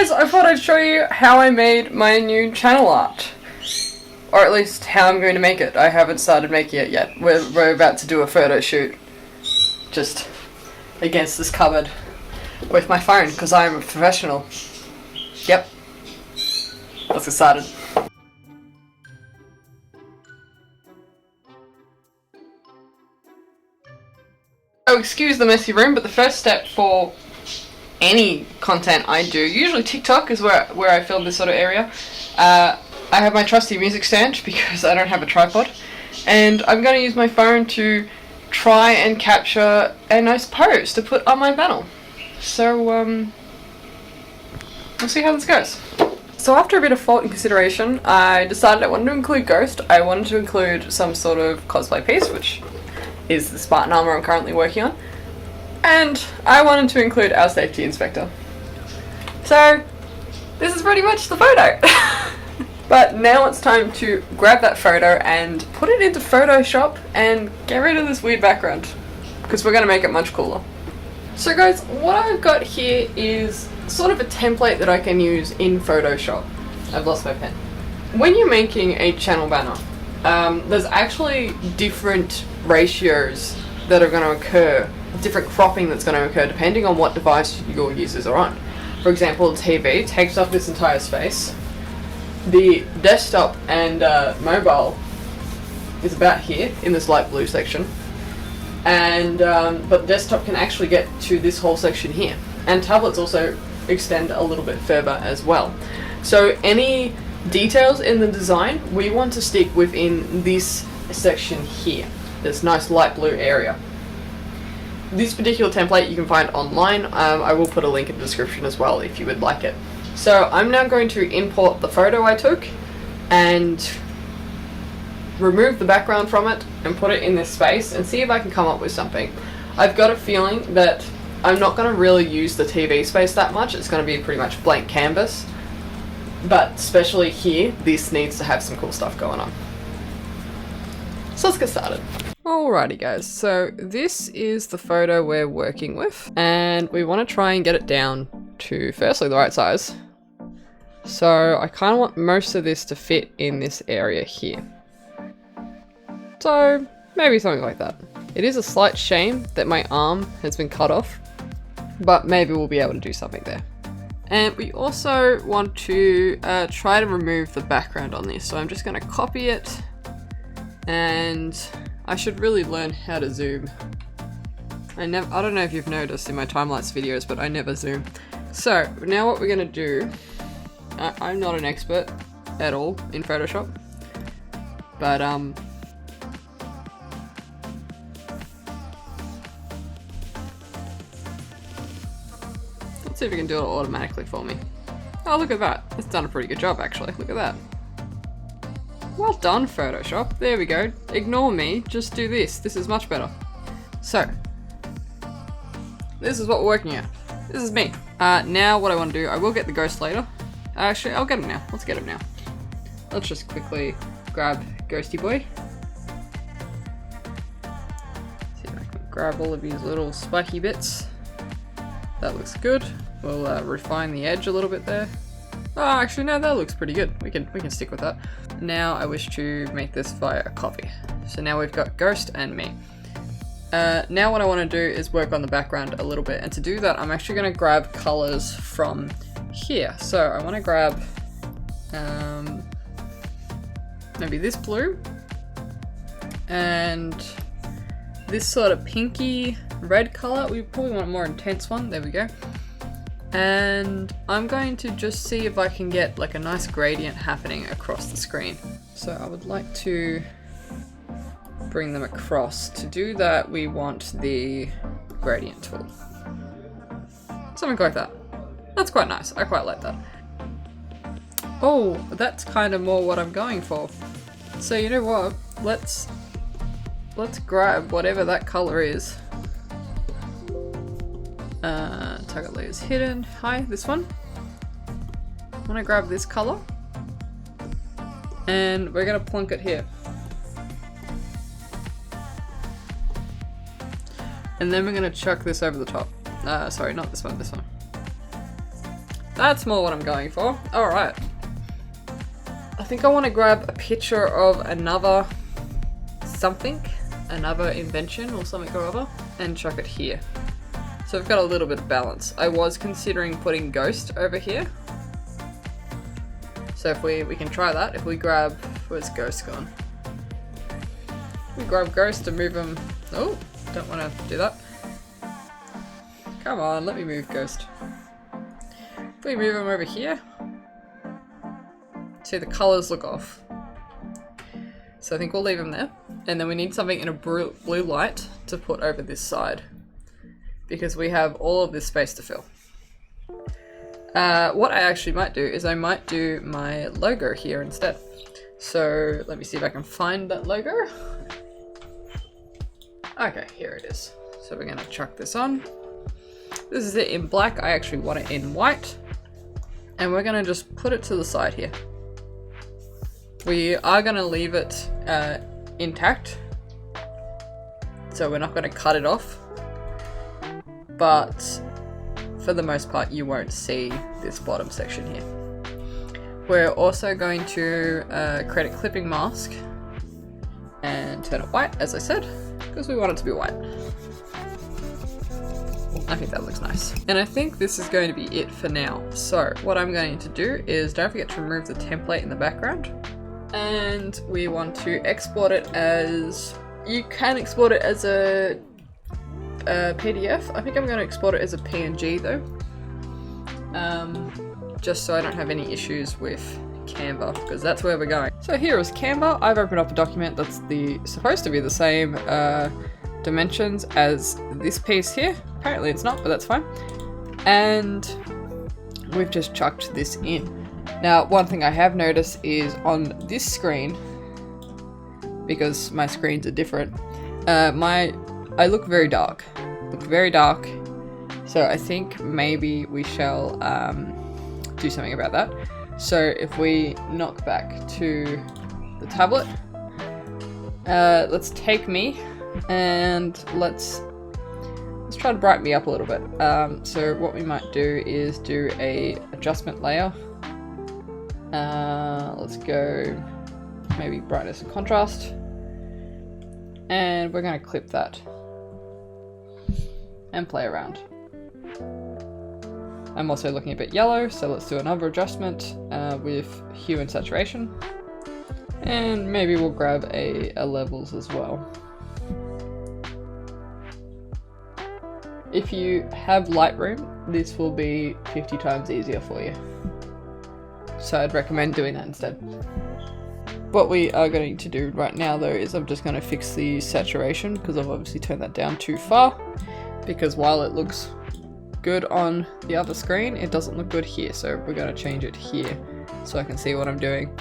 guys, I thought I'd show you how I made my new channel art. Or at least how I'm going to make it. I haven't started making it yet. We're about to do a photo shoot. Just against this cupboard with my phone, because I am a professional. Yep. Let's get started. Oh, excuse the messy room, but the first step for any content I do, usually TikTok is where I film this sort of area. I have my trusty music stand because I don't have a tripod, and I'm going to use my phone to try and capture a nice pose to put on my panel. So, we'll see how this goes. So after a bit of thought and consideration, I decided I wanted to include Ghost. I wanted to include some sort of cosplay piece, which is the Spartan armor I'm currently working on. And I wanted to include our safety inspector. So, this is pretty much the photo. But now it's time to grab that photo and put it into Photoshop and get rid of this weird background, because we're going to make it much cooler. So guys, what I've got here is sort of a template that I can use in Photoshop. I've lost my pen. When you're making a channel banner, there's actually different ratios that are going to occur, different cropping that's going to occur depending on what device your users are on. For example, the TV takes up this entire space. The desktop and mobile is about here in this light blue section, and but desktop can actually get to this whole section here, and tablets also extend a little bit further as well. So any details in the design we want to stick within this section here, this nice light blue area. This particular template you can find online. I will put a link in the description as well if you would like it. So I'm now going to import the photo I took and remove the background from it and put it in this space and see if I can come up with something. I've got a feeling that I'm not going to really use the TV space that much. It's going to be pretty much blank canvas. But especially here, this needs to have some cool stuff going on. So let's get started. Alrighty guys, so this is the photo we're working with, and we want to try and get it down to firstly the right size. So I kind of want most of this to fit in this area here. So maybe something like that. It is a slight shame that my arm has been cut off, but maybe we'll be able to do something there. And we also want to try to remove the background on this. So I'm just going to copy it, and I should really learn how to zoom. I don't know if you've noticed in my time-lapse videos, but I never zoom. So now what we're going to do, I'm not an expert at all in Photoshop, but let's see if we can do it automatically for me. Oh, look at that. It's done a pretty good job actually. Look at that. Well done, Photoshop. There we go. Ignore me, just do this. This is much better. So, this is what we're working at. This is me. Now what I want to do, I will get the ghost later. Actually, I'll get him now. Let's get him now. Let's just quickly grab Ghosty Boy. See if I can grab all of these little spiky bits. That looks good. We'll refine the edge a little bit there. Oh, actually no, that looks pretty good. We can stick with that. Now I wish to make this via a copy. So now we've got Ghost and me. Now what I want to do is work on the background a little bit, and to do that I'm actually going to grab colors from here. So I want to grab maybe this blue and this sort of pinky red color. We probably want a more intense one. There we go. And I'm going to just see if I can get like a nice gradient happening across the screen. So I would like to bring them across. To do that, we want the gradient tool. Something like that. That's quite nice. I quite like that. Oh, that's kind of more what I'm going for. So you know what? Let's grab whatever that color is. Target layer is hidden. Hi, this one. I want to grab this color, and we're gonna plunk it here. And then we're gonna chuck this over the top. Sorry, not this one, this one. That's more what I'm going for. Alright. I think I want to grab a picture of another something, another invention or something or other, and chuck it here. So we've got a little bit of balance. I was considering putting Ghost over here. So if we can try that. If we grab, where's Ghost gone? We grab Ghost and move him. Oh, don't want to do that. Come on, let me move Ghost. If we move him over here, see the colors look off. So I think we'll leave him there. And then we need something in a blue light to put over this side, because we have all of this space to fill. What I actually might do is I might do my logo here instead. So let me see if I can find that logo. Okay, here it is. So we're gonna chuck this on. This is it in black. I actually want it in white. And we're gonna just put it to the side here. We are gonna leave it intact. So we're not gonna cut it off. But for the most part, you won't see this bottom section here. We're also going to create a clipping mask and turn it white, as I said, because we want it to be white. I think that looks nice. And I think this is going to be it for now. So what I'm going to do is, don't forget to remove the template in the background. And we want to export it as, you can export it as a PDF. I think I'm going to export it as a PNG though. Just so I don't have any issues with Canva, because that's where we're going. So here is Canva. I've opened up a document that's supposed to be the same dimensions as this piece here. Apparently it's not, but that's fine. And we've just chucked this in. Now, one thing I have noticed is on this screen, because my screens are different, I look very dark. So I think maybe we shall do something about that. So if we knock back to the tablet, let's take me and let's try to brighten me up a little bit. So what we might do is do a adjustment layer. Let's go maybe brightness and contrast, and we're going to clip that and play around. I'm also looking a bit yellow, so let's do another adjustment with hue and saturation, and maybe we'll grab a levels as well. If you have Lightroom, this will be 50 times easier for you. So I'd recommend doing that instead. What we are going to do right now though is I'm just going to fix the saturation, because I've obviously turned that down too far, because while it looks good on the other screen, it doesn't look good here. So we're going to change it here so I can see what I'm doing.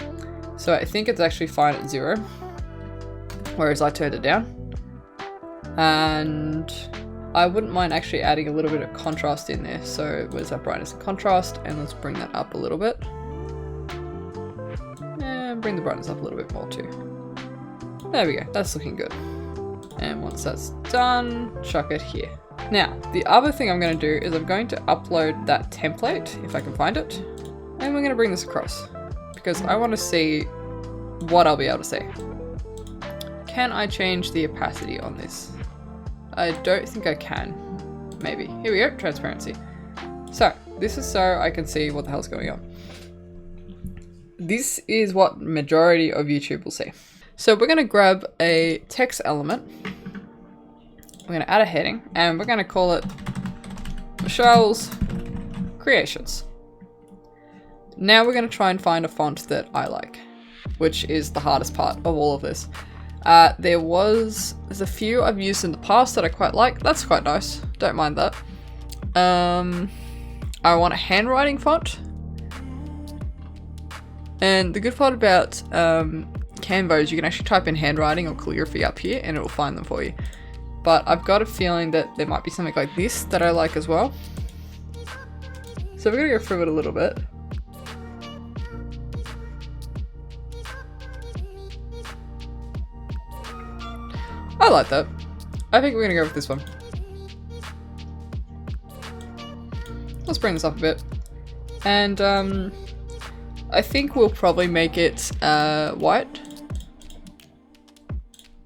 So I think it's actually fine at 0, whereas I turned it down. And I wouldn't mind actually adding a little bit of contrast in there. So where's that brightness and contrast? And let's bring that up a little bit. And bring the brightness up a little bit more too. There we go, that's looking good. And once that's done, chuck it here. Now, the other thing I'm going to do is I'm going to upload that template, if I can find it. And we're going to bring this across, because I want to see what I'll be able to see. Can I change the opacity on this? I don't think I can. Maybe. Here we go, transparency. So, this is so I can see what the hell's going on. This is what majority of YouTube will see. So we're going to grab a text element. We're going to add a heading, and we're going to call it Michelle's Creations. Now we're going to try and find a font that I like, which is the hardest part of all of this. There's a few I've used in the past that I quite like. That's quite nice. Don't mind that. I want a handwriting font. And the good part about Canva is you can actually type in handwriting or calligraphy up here and it will find them for you. But I've got a feeling that there might be something like this that I like as well. So we're going to go through it a little bit. I like that. I think we're going to go with this one. Let's bring this up a bit. And I think we'll probably make it white.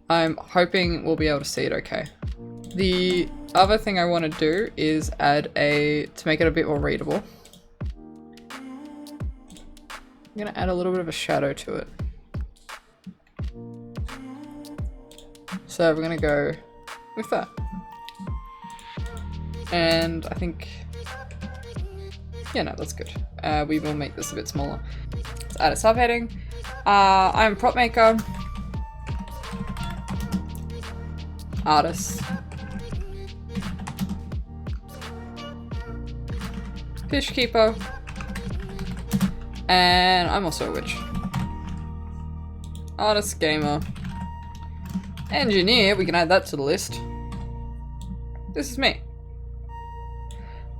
I'm hoping we'll be able to see it okay. The other thing I want to do is add to make it a bit more readable. I'm going to add a little bit of a shadow to it. So we're going to go with that. And I think, yeah, no, that's good. We will make this a bit smaller. Let's add a subheading. I'm a prop maker. Artist. Fish keeper. And I'm also a witch. Artist, gamer. Engineer, we can add that to the list. This is me.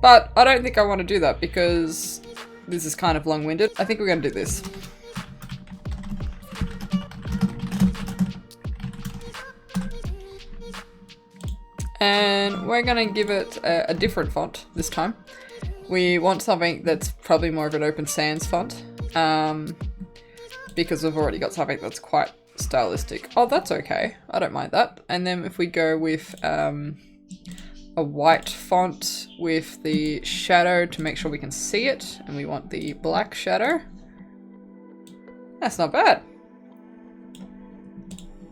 But I don't think I want to do that because this is kind of long-winded. I think we're going to do this. And we're going to give it a different font this time. We want something that's probably more of an Open Sans font. Because we've already got something that's quite stylistic. Oh, that's okay. I don't mind that. And then if we go with a white font with the shadow to make sure we can see it, and we want the black shadow. That's not bad.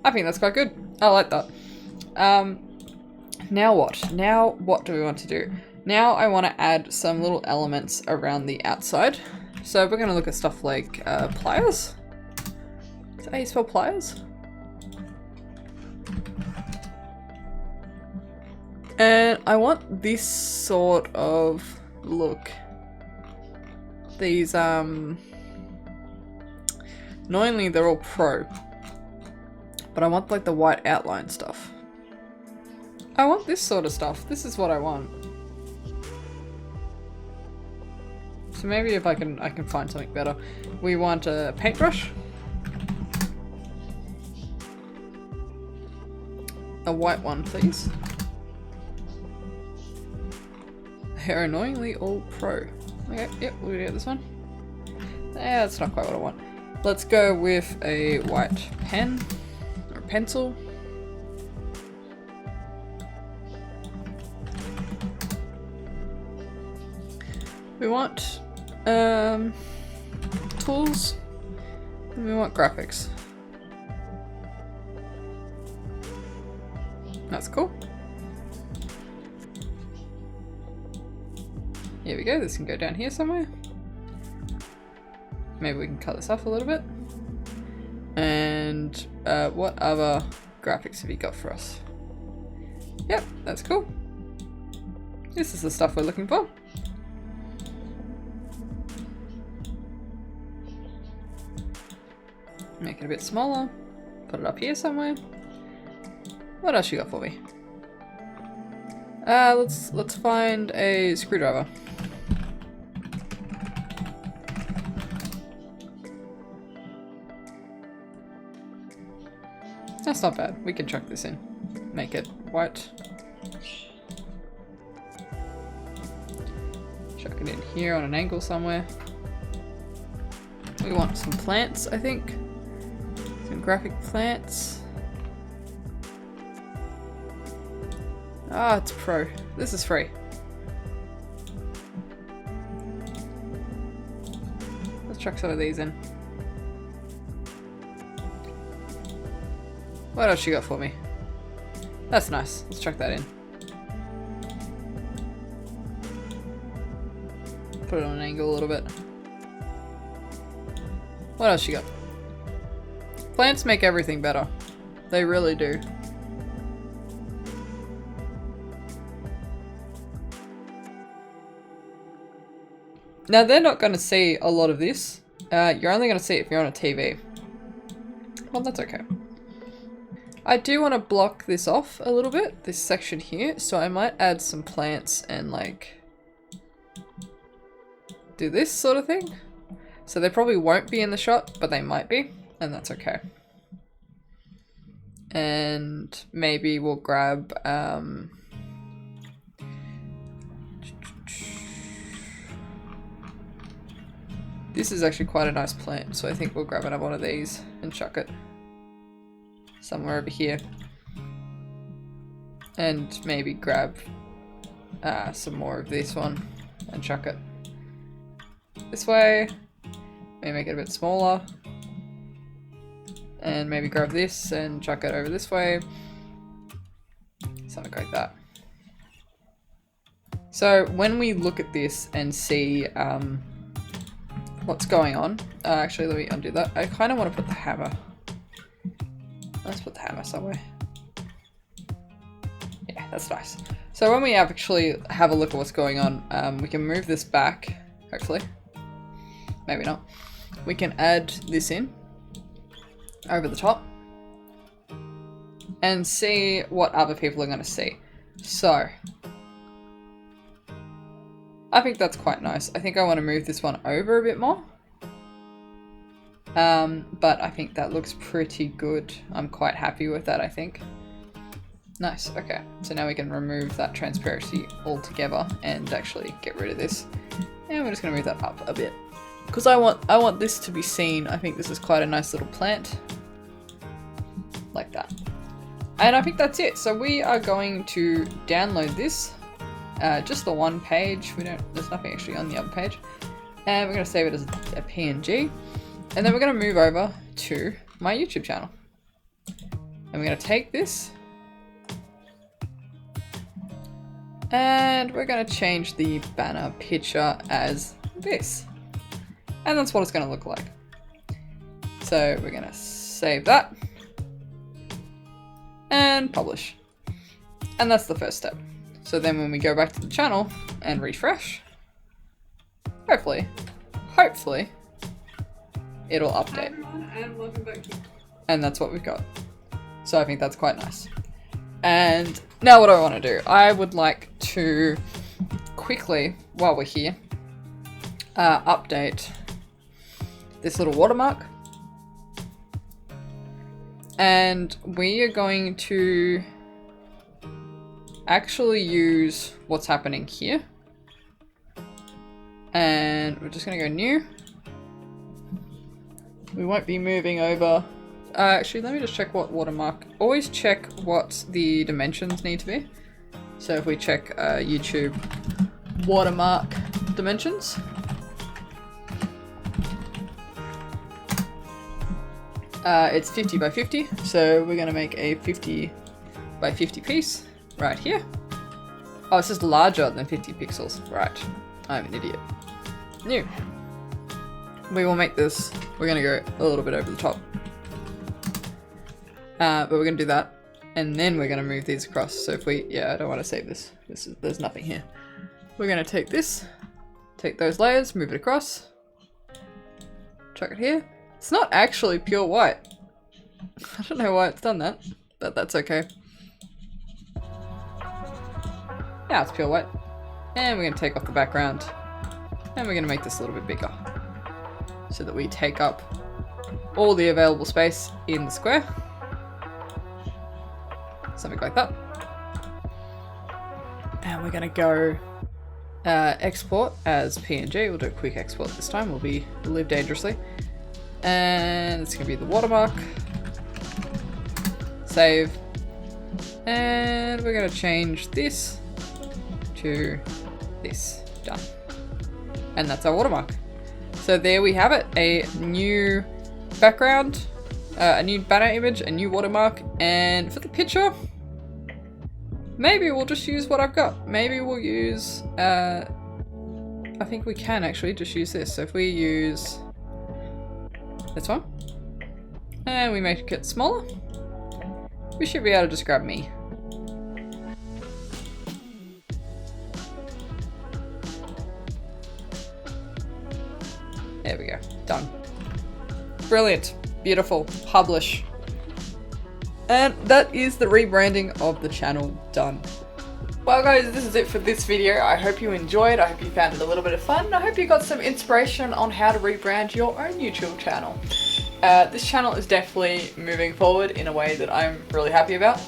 I think that's quite good. I like that. Now what? Now what do we want to do? Now I want to add some little elements around the outside. So we're going to look at stuff like pliers. Is that how you spell pliers? And I want this sort of look. These, annoyingly they're all pro. But I want like the white outline stuff. I want this sort of stuff. This is what I want. So maybe if I can find something better. We want a paintbrush. A white one, please. They're annoyingly all pro. Okay, yep, we'll get this one. Yeah, that's not quite what I want. Let's go with a white pen or pencil. We want tools, and we want graphics. That's cool. Here we go, this can go down here somewhere. Maybe we can cut this off a little bit. And what other graphics have you got for us? Yep, that's cool. This is the stuff we're looking for. Make it a bit smaller. Put it up here somewhere. What else you got for me? Let's find a screwdriver. That's not bad. We can chuck this in. Make it white. Chuck it in here on an angle somewhere. We want some plants, I think. Some graphic plants. Ah, it's pro. This is free. Let's chuck some of these in. What else you got for me? That's nice. Let's chuck that in. Put it on an angle a little bit. What else you got? Plants make everything better. They really do. Now they're not going to see a lot of this. You're only going to see it if you're on a TV. Well, that's okay. I do want to block this off a little bit, this section here, so I might add some plants and like do this sort of thing. So they probably won't be in the shot, but they might be, and that's okay. And maybe we'll grab This is actually quite a nice plant, so I think we'll grab another one of these and chuck it somewhere over here. And maybe grab some more of this one and chuck it this way. Maybe make it a bit smaller. And maybe grab this and chuck it over this way. Something like that. So when we look at this and see what's going on, actually let me undo that. I kind of want to put the hammer. Let's put the hammer somewhere. Yeah, that's nice. So when we actually have a look at what's going on, we can move this back, hopefully. Maybe not. We can add this in over the top and see what other people are going to see. So I think that's quite nice. I think I want to move this one over a bit more. But I think that looks pretty good. I'm quite happy with that, I think. Nice, okay. So now we can remove that transparency altogether and actually get rid of this. And we're just gonna move that up a bit. Because I want this to be seen. I think this is quite a nice little plant. Like that. And I think that's it. So we are going to download this. Just the one page. There's nothing actually on the other page. And we're gonna save it as a PNG. And then we're gonna move over to my YouTube channel. And we're gonna take this. And we're gonna change the banner picture as this. And that's what it's gonna look like. So we're gonna save that. And publish. And that's the first step. So then when we go back to the channel and refresh, hopefully, it'll update. Hi everyone, and welcome back. And that's what we've got. So I think that's quite nice. And now what do I want to do? I would like to quickly, while we're here, update this little watermark. And we are going to actually use what's happening here. And we're just going to go new. We won't be moving over. Actually, let me just check what watermark. Always check what the dimensions need to be. So if we check YouTube watermark dimensions. It's 50 by 50. So we're going to make a 50 by 50 piece right here. Oh, it's just larger than 50 pixels. Right. I'm an idiot. New. We will make this, we're going to go a little bit over the top. But we're going to do that. And then we're going to move these across. So if we, I don't want to save this. There's nothing here. We're going to take this, take those layers, move it across. Chuck it here. It's not actually pure white. I don't know why it's done that, but that's okay. Yeah, it's pure white. And we're going to take off the background. And we're going to make this a little bit bigger. So that we take up all the available space in the square. Something like that. And we're going to go export as PNG. We'll do a quick export this time. We'll live dangerously. And it's going to be the watermark. Save. And we're going to change this to this. Done. And that's our watermark. So there we have it. A new background, a new banner image, a new watermark, and for the picture, maybe we'll just use what I've got. Maybe we'll use, I think we can actually just use this. So if we use this one, and we make it smaller, we should be able to just grab me. There we go. Done. Brilliant. Beautiful. Publish. And that is the rebranding of the channel done. Well guys, this is it for this video. I hope you enjoyed. I hope you found it a little bit of fun. I hope you got some inspiration on how to rebrand your own YouTube channel. This channel is definitely moving forward in a way that I'm really happy about.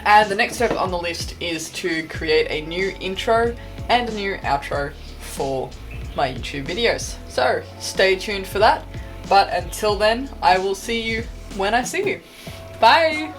And the next step on the list is to create a new intro and a new outro for my YouTube videos. So stay tuned for that. But until then, I will see you when I see you. Bye!